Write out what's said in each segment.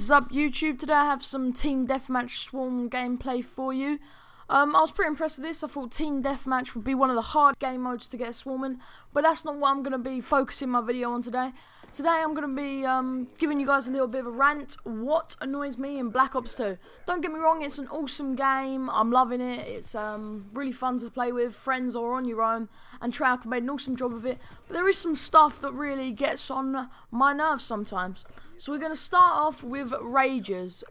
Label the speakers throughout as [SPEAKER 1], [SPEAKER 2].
[SPEAKER 1] What is up, YouTube? Today I have some Team Deathmatch Swarm gameplay for you. I was pretty impressed with this. I thought Team Deathmatch would be one of the hard game modes to get swarming, but that's not what I'm going to be focusing my video on today. Today I'm going to be giving you guys a little bit of a rant. What annoys me in Black Ops 2. Don't get me wrong, it's an awesome game. I'm loving it. It's really fun to play with friends or on your own, and Treyarch made an awesome job of it. But there is some stuff that really gets on my nerves sometimes. So we're going to start off with Ragers.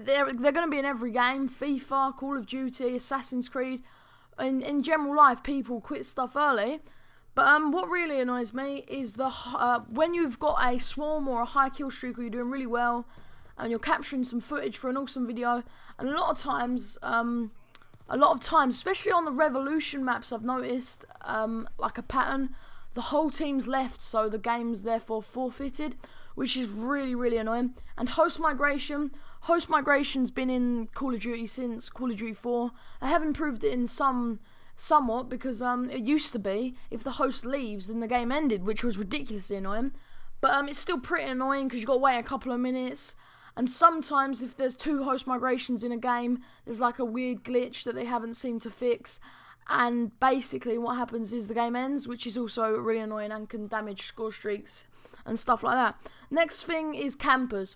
[SPEAKER 1] They're going to be in every game. FIFA, Call of Duty, Assassin's Creed. In general life, people quit stuff early. But what really annoys me is when you've got a swarm or a high kill streak, or you're doing really well, and you're capturing some footage for an awesome video. And a lot of times, especially on the Revolution maps, I've noticed like a pattern. The whole team's left, so the game's therefore forfeited, which is really annoying. And host migration's been in Call of Duty since Call of Duty 4. I have improved it in somewhat, because it used to be if the host leaves then the game ended, which was ridiculously annoying. But it's still pretty annoying because you've got to wait a couple of minutes. And sometimes if there's 2 host migrations in a game, there's like a weird glitch that they haven't seemed to fix. And basically what happens is the game ends, which is also really annoying and can damage score streaks and stuff like that. Next thing is campers.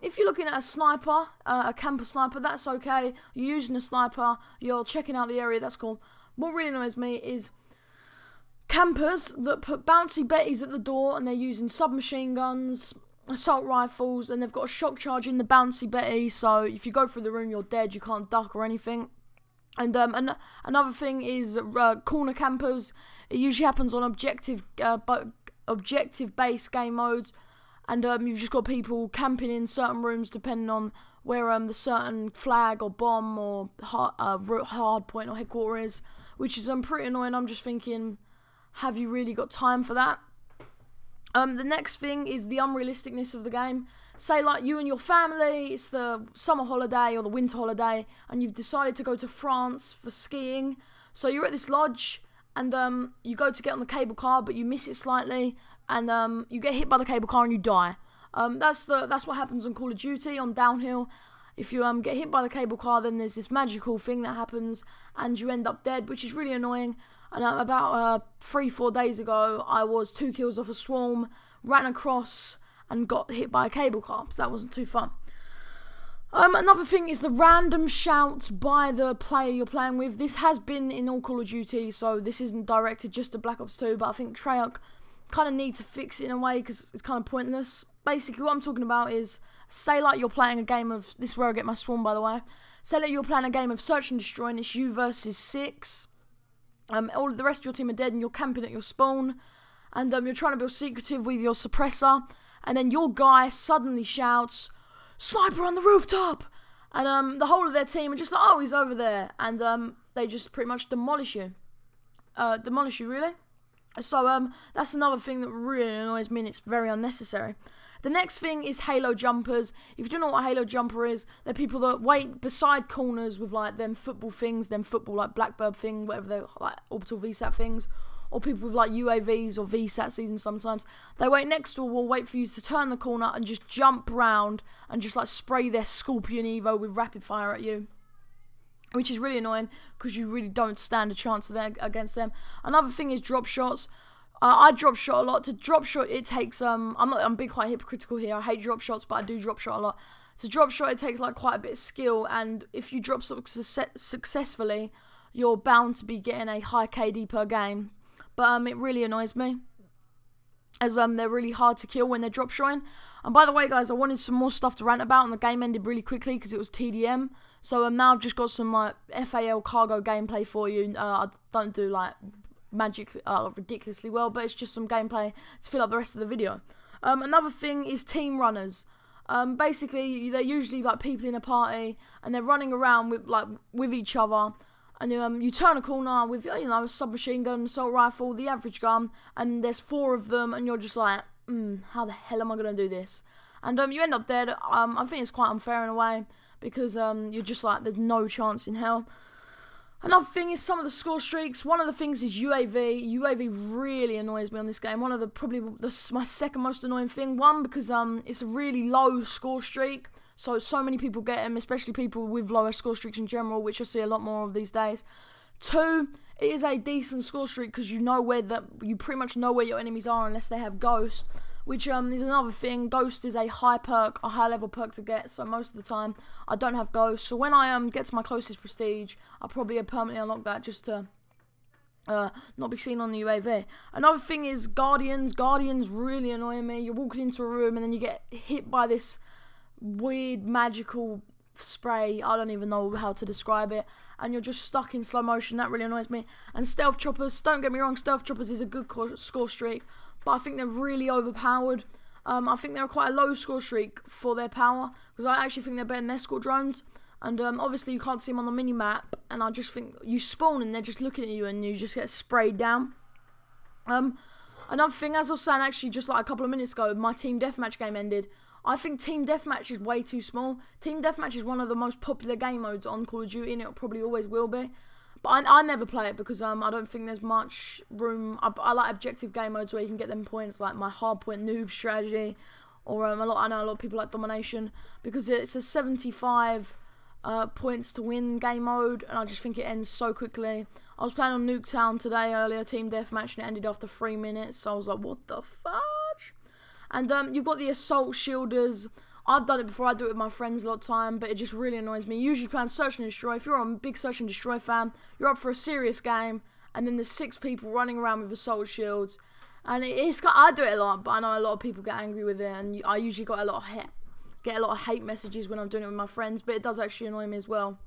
[SPEAKER 1] If you're looking at a sniper, a camper sniper, that's okay. You're using a sniper, you're checking out the area, that's cool. What really annoys me is campers that put bouncy betties at the door, and they're using submachine guns, assault rifles, and they've got a shock charge in the bouncy betty, so if you go through the room you're dead, you can't duck or anything. And another thing is corner campers. It usually happens on objective-based game modes, and you've just got people camping in certain rooms depending on where the certain flag or bomb or hard point or headquarter is, which is pretty annoying. I'm just thinking, have you really got time for that? The next thing is the unrealisticness of the game. Say like you and your family, it's the summer holiday or the winter holiday, and you've decided to go to France for skiing. So you're at this lodge, and you go to get on the cable car, but you miss it slightly, and you get hit by the cable car and you die. That's what happens on Call of Duty on downhill. If you get hit by the cable car, then there's this magical thing that happens, and you end up dead, which is really annoying. And about 3-4 days ago, I was 2 kills off a swarm, ran across, and got hit by a cable car, so that wasn't too fun. Another thing is the random shouts by the player you're playing with. This has been in all Call of Duty, so this isn't directed just to Black Ops 2, but I think Treyarch kind of need to fix it in a way, because it's kind of pointless. Basically, what I'm talking about is, say like you're playing a game of, this is where I get my swarm by the way, say like you're playing a game of Search and Destroy, and it's you versus 6, all the rest of your team are dead, and you're camping at your spawn, and you're trying to build secretive with your suppressor, and then your guy suddenly shouts, "Sniper on the rooftop!" And the whole of their team are just like, "Oh, he's over there," and they just pretty much demolish you. Really. So that's another thing that really annoys me, and it's very unnecessary. The next thing is Halo jumpers. If you don't know what a Halo jumper is, they're people that wait beside corners with like them football things, them football like Blackbird thing, whatever they're like, orbital VSAT things, or people with like UAVs or VSATs even sometimes. They wait next to a wall, wait for you to turn the corner and just jump round and just like spray their Scorpion Evo with rapid fire at you, which is really annoying because you really don't stand a chance against them. Another thing is drop shots. I drop shot a lot. To drop shot, it takes I'm being quite hypocritical here. I hate drop shots, but I do drop shot a lot. To drop shot, it takes like quite a bit of skill, and if you drop successfully, you're bound to be getting a high KD per game. But it really annoys me, as they're really hard to kill when they're drop shotting. And by the way, guys, I wanted some more stuff to rant about, and the game ended really quickly because it was TDM. So now I've just got some like FAL cargo gameplay for you. I don't do like ridiculously well, but it's just some gameplay to fill up the rest of the video. Another thing is team runners. Basically, they're usually like people in a party, and they're running around with each other. And you turn a corner with, a submachine gun, assault rifle, the average gun, and there's 4 of them, and you're just like, how the hell am I going to do this? And you end up dead. I think it's quite unfair in a way, because you're just like, there's no chance in hell. Another thing is some of the score streaks. One of the things is UAV. UAV really annoys me on this game. One of the my second most annoying thing. One, because it's a really low score streak, so many people get them, especially people with lower score streaks in general, which I see a lot more of these days. Two, it is a decent score streak because you pretty much know where your enemies are unless they have Ghost, which is another thing. Ghost is a high level perk to get, so most of the time I don't have Ghost. So when I get to my closest prestige, I'll probably permanently unlock that just to not be seen on the UAV. Another thing is Guardians. Guardians really annoy me. You're walking into a room and then you get hit by this weird magical spray. I don't even know how to describe it, and you're just stuck in slow motion. That really annoys me. And stealth choppers, don't get me wrong, stealth choppers is a good score streak, but I think they're really overpowered. I think they're quite a low score streak for their power, because I actually think they're better than escort drones. And obviously you can't see them on the mini map, and I just think you spawn and they're just looking at you and you just get sprayed down. Another thing, as I was saying actually just like a couple of minutes ago, my team deathmatch game ended. I think Team Deathmatch is way too small. Team Deathmatch is one of the most popular game modes on Call of Duty, and it probably always will be. But I never play it because I don't think there's much room. I like objective game modes where you can get them points, like my hardpoint noob strategy, or I know a lot of people like domination, because it's a 75 points to win game mode, and I just think it ends so quickly. I was playing on Nuketown today earlier, Team Deathmatch, and it ended after 3 minutes, so I was like, what the fudge? And you've got the assault shielders. I've done it before, I do it with my friends a lot of time, but it just really annoys me. Usually playing Search and Destroy. If you're a big Search and Destroy fan, you're up for a serious game, and then there's 6 people running around with assault shields. And I do it a lot, but I know a lot of people get angry with it, and I usually get a lot of hate messages when I'm doing it with my friends, but it does actually annoy me as well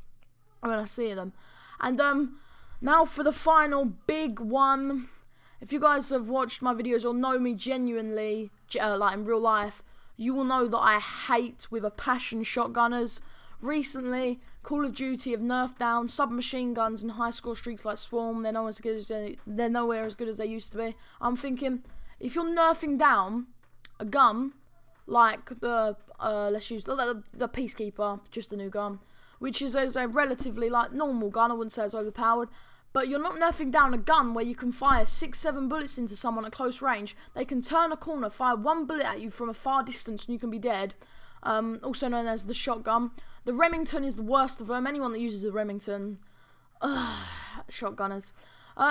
[SPEAKER 1] when I see them. And now for the final big one. If you guys have watched my videos or know me genuinely, like in real life, you will know that I hate with a passion shotgunners. Recently, Call of Duty have nerfed down submachine guns and high score streaks like Swarm. They're nowhere as good as they used to be. I'm thinking, if you're nerfing down a gun like the let's use the Peacekeeper, just a new gun, which is a relatively like normal gun. I wouldn't say it's overpowered. But you're not nerfing down a gun where you can fire 6-7 bullets into someone at close range. They can turn a corner, fire 1 bullet at you from a far distance, and you can be dead. Also known as the shotgun. The Remington is the worst of them. Anyone that uses the Remington, shotgunners.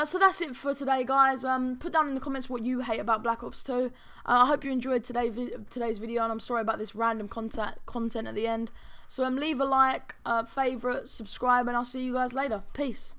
[SPEAKER 1] So that's it for today, guys. Put down in the comments what you hate about Black Ops 2. I hope you enjoyed today's video, and I'm sorry about this random content at the end. So leave a like, favourite, subscribe, and I'll see you guys later. Peace.